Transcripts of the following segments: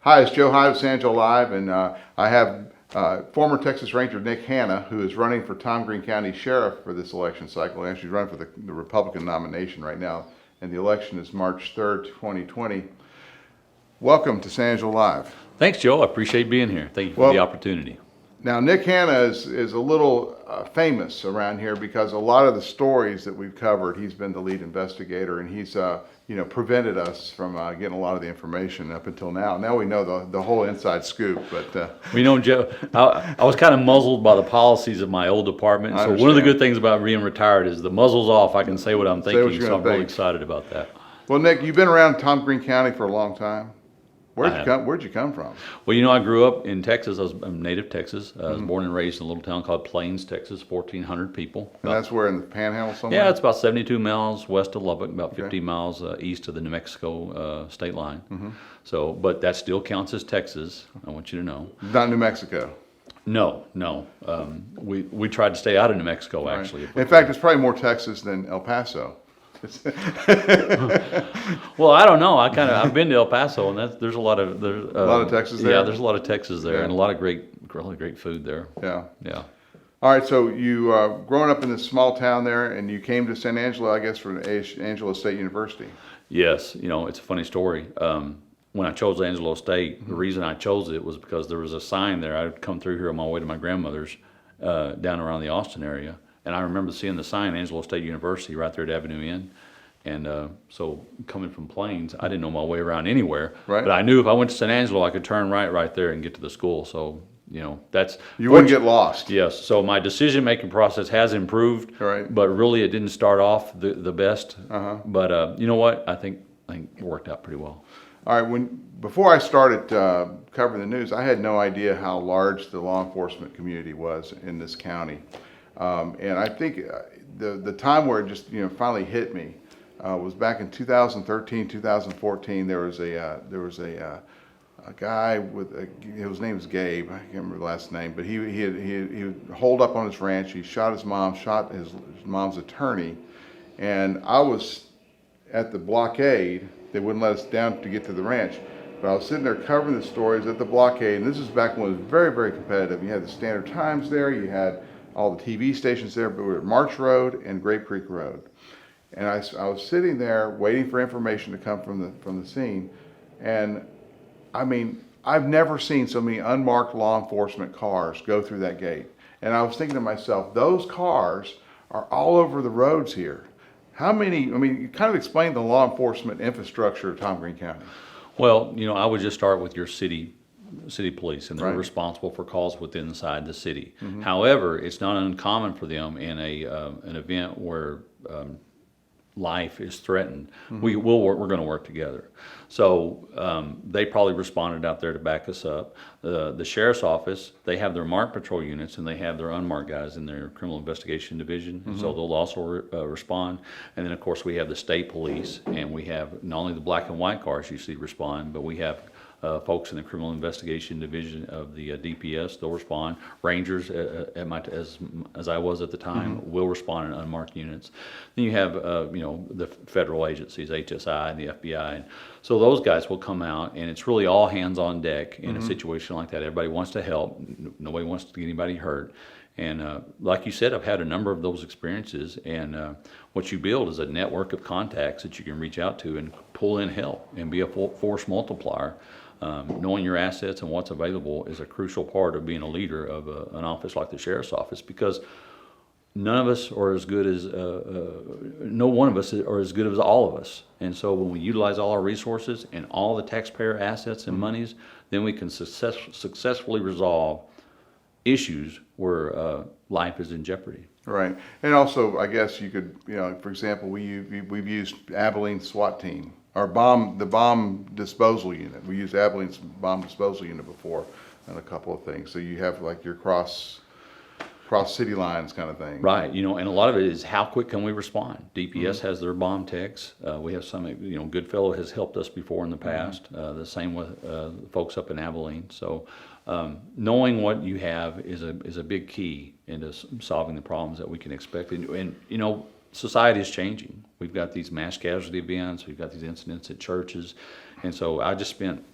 Hi, it's Joe Hyde with San Angelo Live, and I have former Texas Ranger Nick Hanna, who is running for Tom Green County Sheriff for this election cycle. Actually, he's running for the Republican nomination right now, and the election is March 3rd, 2020. Welcome to San Angelo Live. Thanks, Joe. I appreciate being here. Thank you for the opportunity. Now, Nick Hanna is a little famous around here because a lot of the stories that we've covered, he's been the lead investigator, and he's prevented us from getting a lot of the information up until now. Now we know the whole inside scoop. But we know, Joe, I was kind of muzzled by the policies of my old department. So one of the good things about being retired is the muzzle's off. I can say what I'm thinking. So I'm really excited about that. Well, Nick, you've been around Tom Green County for a long time. Where'd you come from? Well, I grew up in Texas. I'm native Texas. I was born and raised in a little town called Plains, Texas, 1,400 people. And that's where in the Panhandle somewhere? Yeah, it's about 72 miles west of Lubbock, about 50 miles east of the New Mexico state line. So, but that still counts as Texas, I want you to know. Not New Mexico? No. We tried to stay out of New Mexico, actually. In fact, it's probably more Texas than El Paso. Well, I don't know. I've been to El Paso, and there's a lot of Texas there. Yeah, there's a lot of Texas there, and a lot of really great food there. Yeah. All right. So you growing up in this small town there, and you came to San Angelo, I guess, from Angelo State University. Yes. It's a funny story. When I chose Angelo State, the reason I chose it was because there was a sign there. I'd come through here on my way to my grandmother's down around the Austin area. And I remember seeing the sign, Angelo State University, right there at Avenue N. And so coming from Plains, I didn't know my way around anywhere. Right. But I knew if I went to San Angelo, I could turn right there and get to the school. So, that's... You wouldn't get lost. Yes. So my decision-making process has improved. Right. But really, it didn't start off the best. But you know what? I think it worked out pretty well. All right. Before I started covering the news, I had no idea how large the law enforcement community was in this county. And I think the time where it just finally hit me was back in 2013, 2014. There was a guy his name was Gabe. I can't remember the last name, but he holed up on his ranch. He shot his mom, shot his mom's attorney, and I was at the blockade. They wouldn't let us down to get to the ranch. But I was sitting there covering the stories at the blockade, and this is back when it was very, very competitive. You had the Standard Times there, you had all the TV stations there, but we were at March Road and Grape Creek Road. And I was sitting there waiting for information to come from the scene. And I mean, I've never seen so many unmarked law enforcement cars go through that gate. And I was thinking to myself, those cars are all over the roads here. How many, you kind of explained the law enforcement infrastructure of Tom Green County. Well, I would just start with your city police, and they're Right. responsible for calls within inside the city. However, it's not uncommon for them in an event where life is threatened. We're going to work together. So they probably responded out there to back us up. The sheriff's office, they have their marked patrol units, and they have their unmarked guys in their criminal investigation division, and so they'll also respond. And then, of course, we have the state police, and we have not only the black and white cars usually respond, but we have folks in the criminal investigation division of the DPS. They'll respond. Rangers, as I was at the time, will respond in unmarked units. Then you have the federal agencies, HSI and the FBI. And so those guys will come out, and it's really all hands on deck in a situation like that. Everybody wants to help. Nobody wants to get anybody hurt. And like you said, I've had a number of those experiences, and what you build is a network of contacts that you can reach out to and pull in help and be a force multiplier. Knowing your assets and what's available is a crucial part of being a leader of an office like the sheriff's office, because none of us are as good as no one of us are as good as all of us. And so when we utilize all our resources and all the taxpayer assets and monies, then we can successfully resolve issues where life is in jeopardy. Right. And also, I guess you could, for example, we've used Abilene SWAT team, or the bomb disposal unit. We used Abilene's bomb disposal unit before and a couple of things. So you have like your cross city lines kind of thing. Right. And a lot of it is how quick can we respond? DPS has their bomb techs. We have some, Goodfellow has helped us before in the past. The same with folks up in Abilene. So knowing what you have is a big key into solving the problems that we can expect. And society is changing. We've got these mass casualty events. We've got these incidents at churches. And so I just spent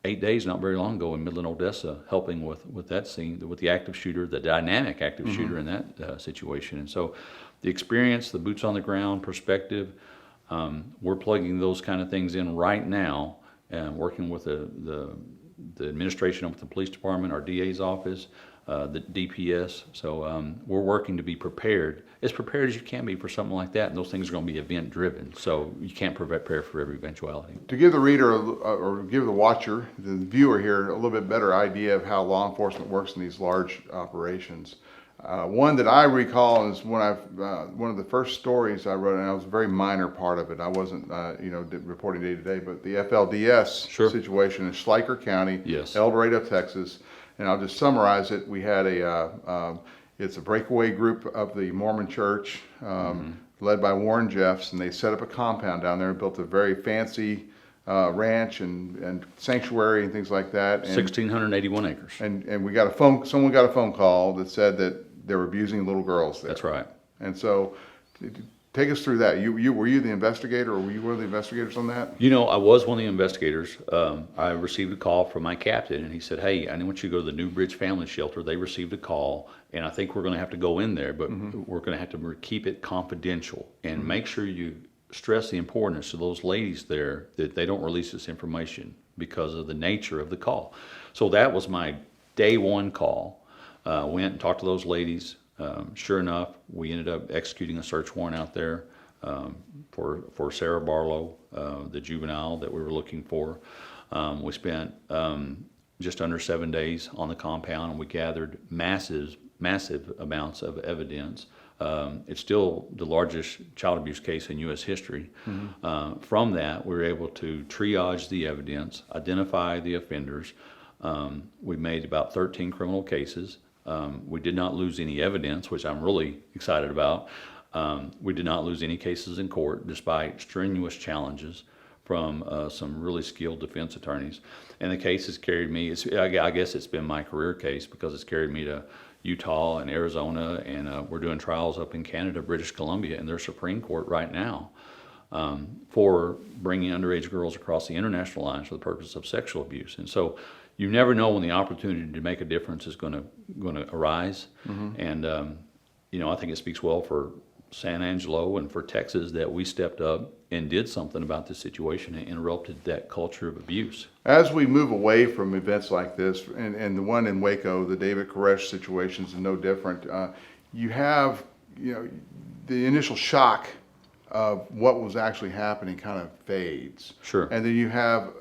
8 days, not very long ago, in Midland, Odessa, helping with that scene, with the active shooter, the dynamic active shooter in that situation. And so the experience, the boots on the ground perspective, we're plugging those kind of things in right now, and working with the administration of the police department, our DA's office, the DPS. So we're working to be prepared, as prepared as you can be for something like that. And those things are going to be event driven. So you can't prepare for every eventuality. To give the reader or give the watcher, the viewer here, a little bit better idea of how law enforcement works in these large operations. One that I recall is one of the first stories I wrote, and I was a very minor part of it. I wasn't, reporting day to day, but the FLDS situation in Schleicher County, Yes. El Dorado, Texas. And I'll just summarize it. We had it's a breakaway group of the Mormon Church, led by Warren Jeffs, and they set up a compound down there and built a very fancy ranch and sanctuary and things like that. And 1,681 acres. And someone got a phone call that said that they were abusing little girls there. That's right. And so, take us through that. Were you the investigator, or were you one of the investigators on that? I was one of the investigators. I received a call from my captain, and he said, "Hey, I want you to go to the New Bridge Family Shelter." They received a call, and I think we're going to have to go in there, but we're going to have to keep it confidential and make sure you stress the importance to those ladies there that they don't release this information because of the nature of the call. So that was my day one call. Went and talked to those ladies. Sure enough, we ended up executing a search warrant out there for Sarah Barlow, the juvenile that we were looking for. We spent just under 7 days on the compound, and we gathered massive amounts of evidence. It's still the largest child abuse case in U.S. history. From that, we were able to triage the evidence, identify the offenders. We made about 13 criminal cases. We did not lose any evidence, which I'm really excited about. We did not lose any cases in court, despite strenuous challenges from some really skilled defense attorneys. And the case has carried me, I guess it's been my career case, because it's carried me to Utah and Arizona, and we're doing trials up in Canada, British Columbia, in their Supreme Court right now for bringing underage girls across the international lines for the purpose of sexual abuse. And so you never know when the opportunity to make a difference is going to arise. And I think it speaks well for San Angelo and for Texas that we stepped up and did something about this situation and interrupted that culture of abuse. As we move away from events like this, and the one in Waco, the David Koresh situation is no different. You have, the initial shock of what was actually happening kind of fades. Sure. And then you have,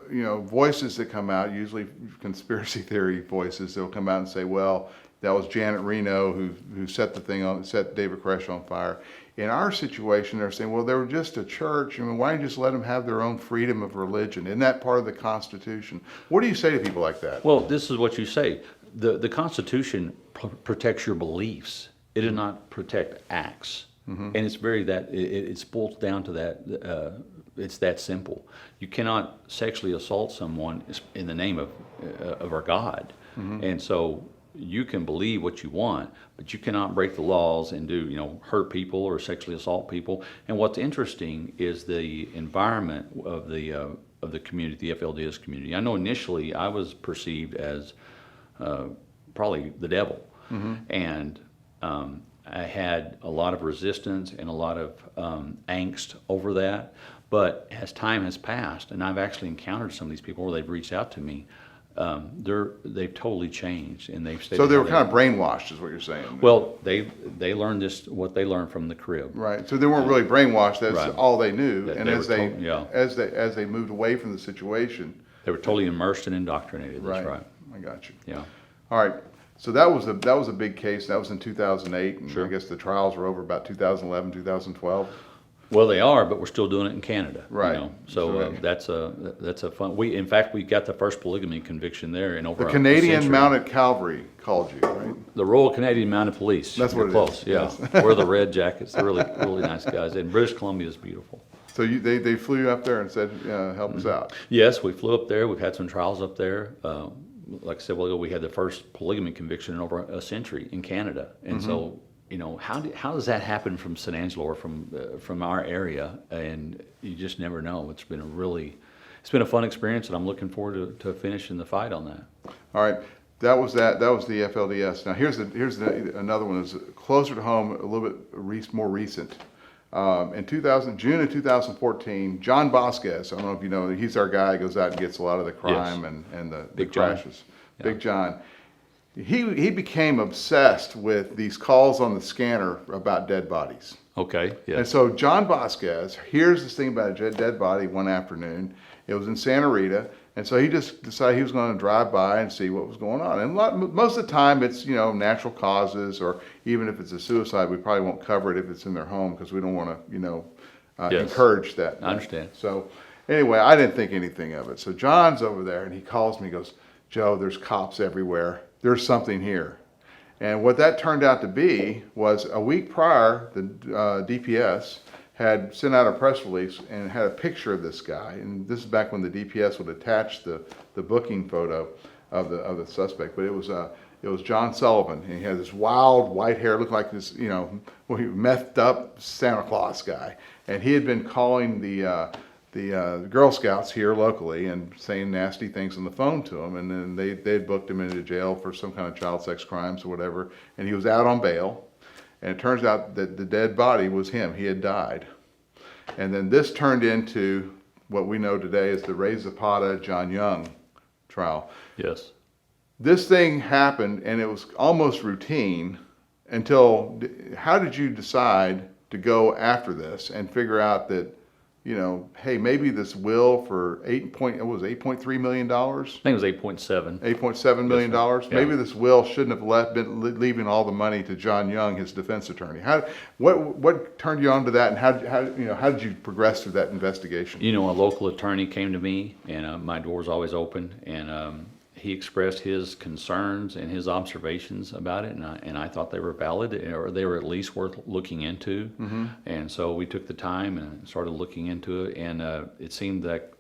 voices that come out, usually conspiracy theory voices, they'll come out and say, well, that was Janet Reno who set David Koresh on fire. In our situation, they're saying, well, they were just a church. Why don't you just let them have their own freedom of religion? Isn't that part of the Constitution? What do you say to people like that? Well, this is what you say. The Constitution protects your beliefs. It does not protect acts. And it's it's boils down to that. It's that simple. You cannot sexually assault someone in the name of our God. And so you can believe what you want, but you cannot break the laws and hurt people or sexually assault people. And what's interesting is the environment of the community, the FLDS community. I know initially I was perceived as probably the devil, and I had a lot of resistance and a lot of angst over that. But as time has passed, and I've actually encountered some of these people where they've reached out to me, they've totally changed, and they've stayed. So they were kind of brainwashed, is what you're saying. Well, they learned what they learned from the crib. Right. So they weren't really brainwashed. That's Right. all they knew. And They as were they moved away from the situation, They were totally immersed and indoctrinated. That's right. I got you. Yeah. All right. So that was a big case. That was in 2008, and Sure. I guess the trials were over about 2011, 2012. Well, they are, but we're still doing it in Canada. Right. So that's a fun. In fact, we got the first polygamy conviction there in over The a Canadian century. Mounted Cavalry called you, right? The Royal Canadian Mounted Police. That's You're what it close. is. Yeah. Yes. We're the red jackets. They're really nice guys. And British Columbia is beautiful. So they flew you up there and said, help us out. Yes, we flew up there. We've had some trials up there. Like I said a while ago, we had the first polygamy conviction in over a century in Canada. And so, how does that happen from San Angelo or from our area? And you just never know. It's been it's been a fun experience, and I'm looking forward to finishing the fight on that. All right. That was the FLDS. Now here's another one that's closer to home, a little bit more recent. In June of 2014, John Vasquez, I don't know if you know, he's our guy, goes out and gets a lot of the crime and the Big John. crashes. Yeah. Big John. He became obsessed with these calls on the scanner about dead bodies. Okay, yeah. And so John Vasquez hears this thing about a dead body one afternoon. It was in Santa Rita. And so he just decided he was going to drive by and see what was going on. And most of the time it's, natural causes, or even if it's a suicide, we probably won't cover it if it's in their home because we don't want to, Yes. encourage that. I understand. So anyway, I didn't think anything of it. So John's over there and he calls me, he goes, "Joe, there's cops everywhere. There's something here." And what that turned out to be was a week prior, the DPS had sent out a press release and had a picture of this guy. And this is back when the DPS would attach the booking photo of the suspect. But it was John Sullivan, and he had this wild white hair, looked like this, methed up Santa Claus guy. And he had been calling the Girl Scouts here locally and saying nasty things on the phone to him. And then they had booked him into jail for some kind of child sex crimes or whatever. And he was out on bail. And it turns out that the dead body was him. He had died. And then this turned into what we know today as the Raisa Pata John Young trial. Yes. This thing happened, and it was almost routine until, how did you decide to go after this and figure out that, hey, maybe this will for $8.3 million? I think it was 8.7. $8.7 million. Yes, yeah. Maybe this will shouldn't have been leaving all the money to John Young, his defense attorney. What turned you on to that, and how did you progress through that investigation? A local attorney came to me, and my door's always open, and he expressed his concerns and his observations about it, and I thought they were valid, or they were at least worth looking into. Mm-hmm. And so we took the time and started looking into it, and it seemed that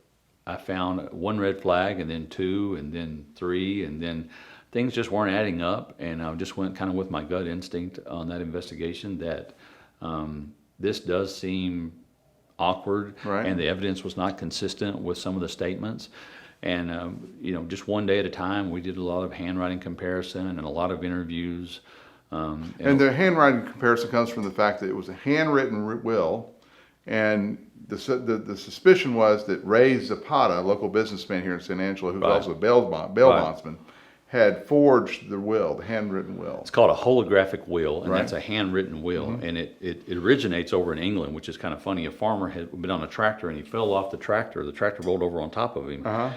I found one red flag, and then two, and then three, and then things just weren't adding up, and I just went kind of with my gut instinct on that investigation that this does seem awkward, right, and the evidence was not consistent with some of the statements. And, just one day at a time, we did a lot of handwriting comparison and a lot of interviews. And the handwriting comparison comes from the fact that it was a handwritten will, and the suspicion was that Raisa Pata, a local businessman here in San Angelo, who's Right. also a bail bondsman, had forged the will, the handwritten will. It's called a holographic will, and Right. that's a handwritten will. Mm-hmm. And it originates over in England, which is kind of funny. A farmer had been on a tractor, and he fell off the tractor. The tractor rolled over on top of him. Uh-huh.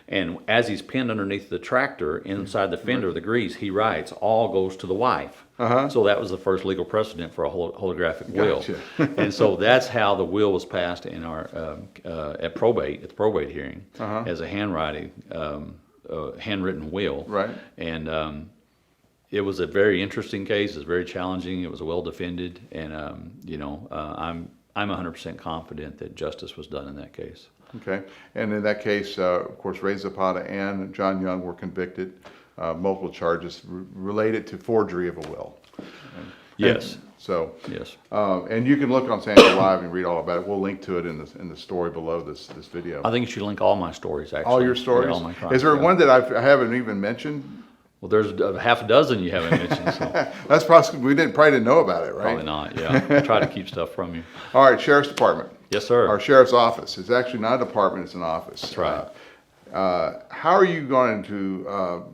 And as he's pinned underneath the tractor, inside the fender, the grease, he writes, "All goes to the wife." Uh-huh. So that was the first legal precedent for a holographic will. Gotcha. And so that's how the will was passed in our at the probate hearing, Uh-huh. as a handwritten will. Right. And it was a very interesting case. It was very challenging. It was well defended, and I'm 100% confident that justice was done in that case. Okay. And in that case, of course, Raisa Pata and John Young were convicted, multiple charges related to forgery of a will. Yes. Yes. Yes. And you can look on San Angelo Live and read all about it. We'll link to it in the story below this video. I think you should link all my stories, actually. All your stories? Yeah, all my crimes, Is there yeah. one that I haven't even mentioned? Well, there's a half a dozen you haven't mentioned, so That's probably, we probably didn't know about it, right? probably not. Yeah, I try to keep stuff from you. All right, Sheriff's Department. Yes, sir. Our Sheriff's Office. It's actually not a department, it's an office. That's right. How are you going to,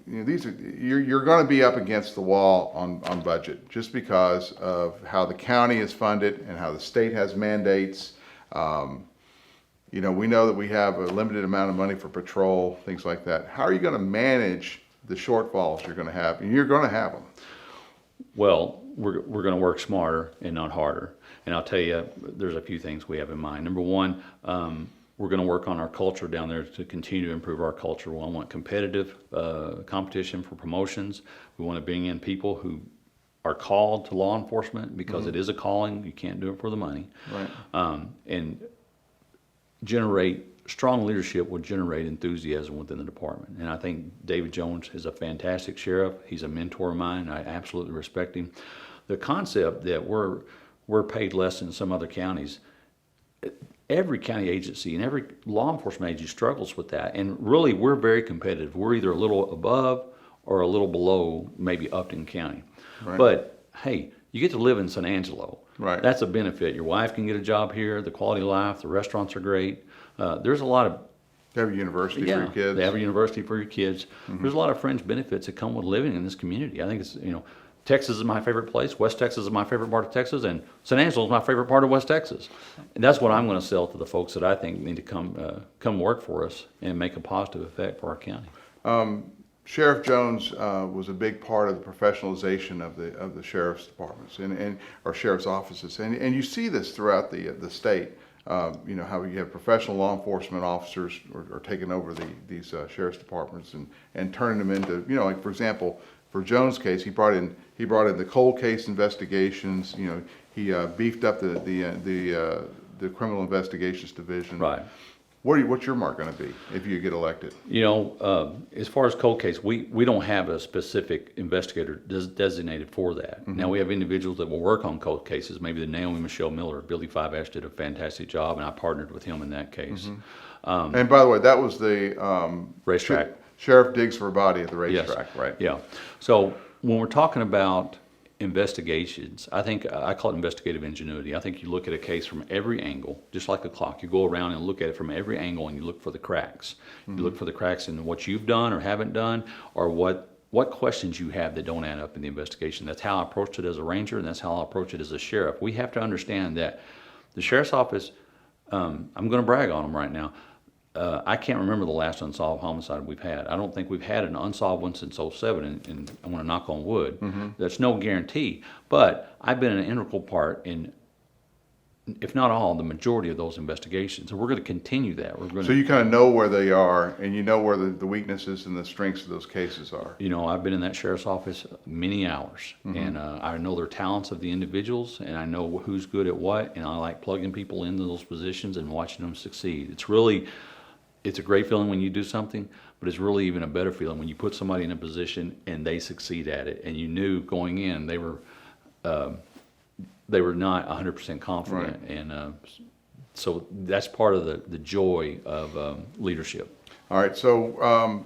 you're going to be up against the wall on budget just because of how the county is funded and how the state has mandates. We know that we have a limited amount of money for patrol, things like that. How are you going to manage the shortfalls you're going to have? And you're going to have them. Well, we're going to work smarter and not harder. And I'll tell you, there's a few things we have in mind. Number one, we're going to work on our culture down there to continue to improve our culture. We want competitive competition for promotions. We want to bring in people who are called to law enforcement because it is a calling. You can't do it for the money. Right. And generate strong leadership will generate enthusiasm within the department. And I think David Jones is a fantastic sheriff. He's a mentor of mine. I absolutely respect him. The concept that we're paid less than some other counties, every county agency and every law enforcement agency struggles with that. And really, we're very competitive. We're either a little above or a little below maybe Upton County. Right. But hey, you get to live in San Angelo. Right. That's a benefit. Your wife can get a job here. The quality of life, the restaurants are great. There's a lot of They have a university for your kids. they have a university for your kids. There's a lot of fringe benefits that come with living in this community. I think it's, Texas is my favorite place. West Texas is my favorite part of Texas, and San Angelo is my favorite part of West Texas. And that's what I'm going to sell to the folks that I think need to come work for us and make a positive effect for our county. Sheriff Jones was a big part of the professionalization of the sheriff's departments or sheriff's offices, and you see this throughout the state. How you have professional law enforcement officers are taking over these sheriff's departments and turning them into, like for example, for Jones' case, he brought in the cold case investigations. He beefed up the criminal investigations division. Right. What's your mark going to be if you get elected? As far as cold case, we don't have a specific investigator designated for that. Now, we have individuals that will work on cold cases. Maybe the Naomi Michelle Miller, Billy Five Ash did a fantastic job, and I partnered with him in that case. And by the way, that was the Racetrack. Sheriff digs for a body at the racetrack, Yes. right? Yeah. So when we're talking about investigations, I think I call it investigative ingenuity. I think you look at a case from every angle, just like a clock. You go around and look at it from every angle, and you look for the cracks. You look for the cracks in what you've done or haven't done, or what questions you have that don't add up in the investigation. That's how I approached it as a ranger, and that's how I approach it as a sheriff. We have to understand that the sheriff's office, I'm going to brag on them right now. I can't remember the last unsolved homicide we've had. I don't think we've had an unsolved one since '07, and I want to knock on wood. That's no guarantee, but I've been an integral part in, if not all, the majority of those investigations. And we're going to continue that. So you kind of know where they are, and you know where the weaknesses and the strengths of those cases are. I've been in that sheriff's office many hours, and I know their talents of the individuals, and I know who's good at what, and I like plugging people into those positions and watching them succeed. It's a great feeling when you do something, but it's really even a better feeling when you put somebody in a position and they succeed at it. And you knew going in they were not 100% confident, Right. And so that's part of the joy of leadership. All right, so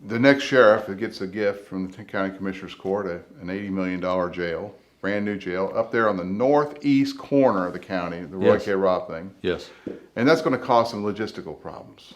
the next sheriff that gets a gift from the County Commissioner's Court, an $80 million jail, brand new jail, up there on the northeast corner of the county, the Roy Yes. K. Robb thing. Yes. And that's going to cause some logistical problems.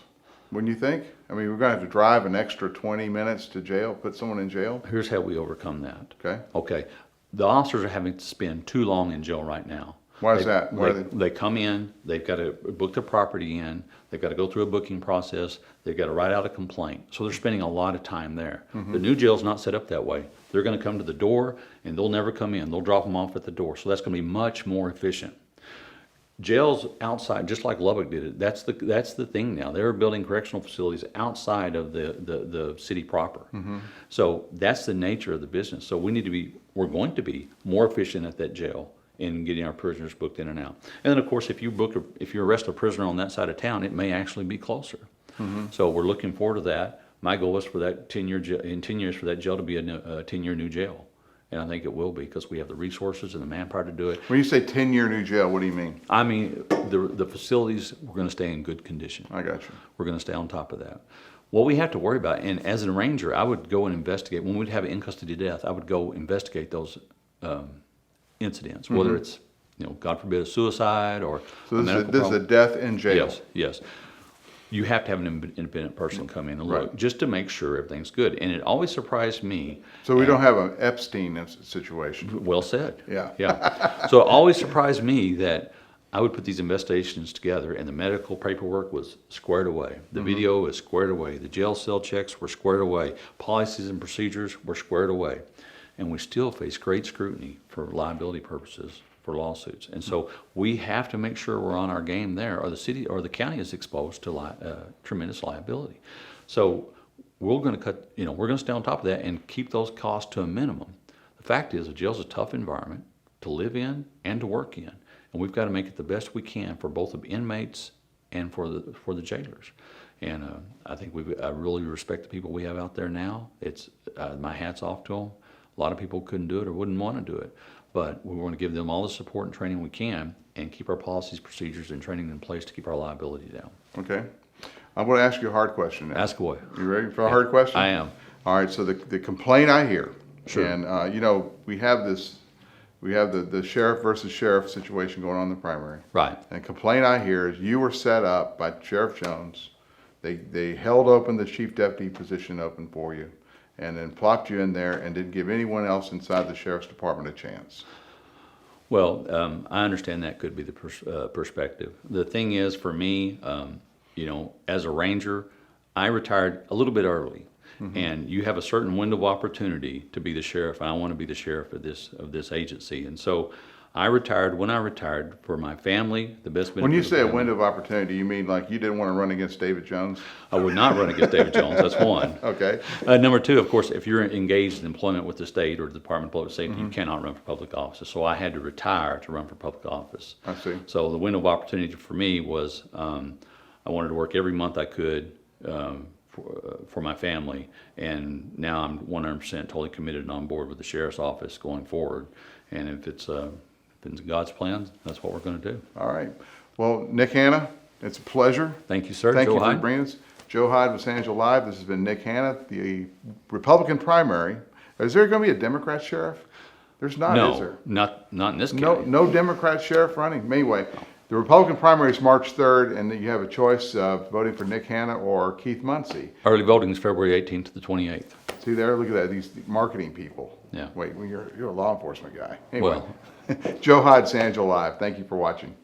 Wouldn't you think? I mean, we're going to have to drive an extra 20 minutes to jail, put someone in jail. Here's how we overcome that. Okay. Okay. The officers are having to spend too long in jail right now. Why is that? Why They come in, they've got to book their property in, they've got to go through a booking process, they've got to write out a complaint. So they're spending a lot of time there. The new jail's not set up that way. They're going to come to the door, and they'll never come in. They'll drop them off at the door. So that's going to be much more efficient. Jails outside, just like Lubbock did it. That's the thing now. They're building correctional facilities outside of the city proper. So that's the nature of the business. So we're going to be more efficient at that jail in getting our prisoners booked in and out. And then of course, if you arrest a prisoner on that side of town, it may actually be closer. So we're looking forward to that. My goal is for that 10 years for that jail to be a 10-year new jail. And I think it will be, because we have the resources and the manpower to do it. When you say 10-year new jail, what do you mean? I mean, the facilities, we're going to stay in good condition. I got you. We're going to stay on top of that. What we have to worry about, and as a ranger, I would go and investigate, when we'd have an in-custody death, I would go investigate those incidents, whether it's, God forbid, a suicide or So a this medical is a problem. death in jail. Yes. You have to have an independent person come in and look, Right. just to make sure everything's good. And it always surprised me. So we don't have an Epstein situation. Well said. Yeah. So it always surprised me that I would put these investigations together, and the medical paperwork was squared away. The video is squared away. The jail cell checks were squared away. Policies and procedures were squared away. And we still face great scrutiny for liability purposes for lawsuits. And so we have to make sure we're on our game there, or the city or the county is exposed to tremendous liability. So we're going to stay on top of that and keep those costs to a minimum. The fact is, a jail's a tough environment to live in and to work in, and we've got to make it the best we can for both the inmates and for the jailers. And I think I really respect the people we have out there now. It's my hat's off to them. A lot of people couldn't do it or wouldn't want to do it, but we want to give them all the support and training we can and keep our policies, procedures, and training in place to keep our liability down. Okay. I'm going to ask you a hard question now. Ask away. You ready for a hard question? I am. All right. So the complaint I hear, Sure. and you know, we have the sheriff versus sheriff situation going on in the primary. Right. And complaint I hear is you were set up by Sheriff Jones. They held open the chief deputy position open for you, and then plopped you in there and didn't give anyone else inside the sheriff's department a chance. Well, I understand that could be the perspective. The thing is, for me, you know, as a ranger, I retired a little bit early, and you have a certain window of opportunity to be the sheriff, and I want to be the sheriff of this agency. And so I retired when I retired for my family, the best benefit. When you of the say a family. window of opportunity, you mean like you didn't want to run against David Jones? I would not run against David Jones. That's one. Okay. Number two, of course, if you're engaged in employment with the state or the Department of Public Safety, you cannot run for public office. So I had to retire to run for public office. I see. So the window of opportunity for me was I wanted to work every month I could for my family, and now I'm 100% totally committed and on board with the sheriff's office going forward. And if it's God's plan, that's what we're going to do. All right. Well, Nick Hanna, it's a pleasure. Thank you, sir. Thank Joe you for Hyde. bringing us. Joe Hyde with San Angelo Live. This has been Nick Hanna, the Republican primary. Is there going to be a Democrat sheriff? There's not, is there? No, not in this case. No Democrat sheriff running. Anyway, the Republican primary is March 3rd, and you have a choice of voting for Nick Hanna or Keith Muncie. Early voting is February 18th to the 28th. See there? Look at that. These marketing people. Yeah. Wait, well, you're a law enforcement guy. Anyway, Well. Joe Hyde, San Angelo Live. Thank you for watching.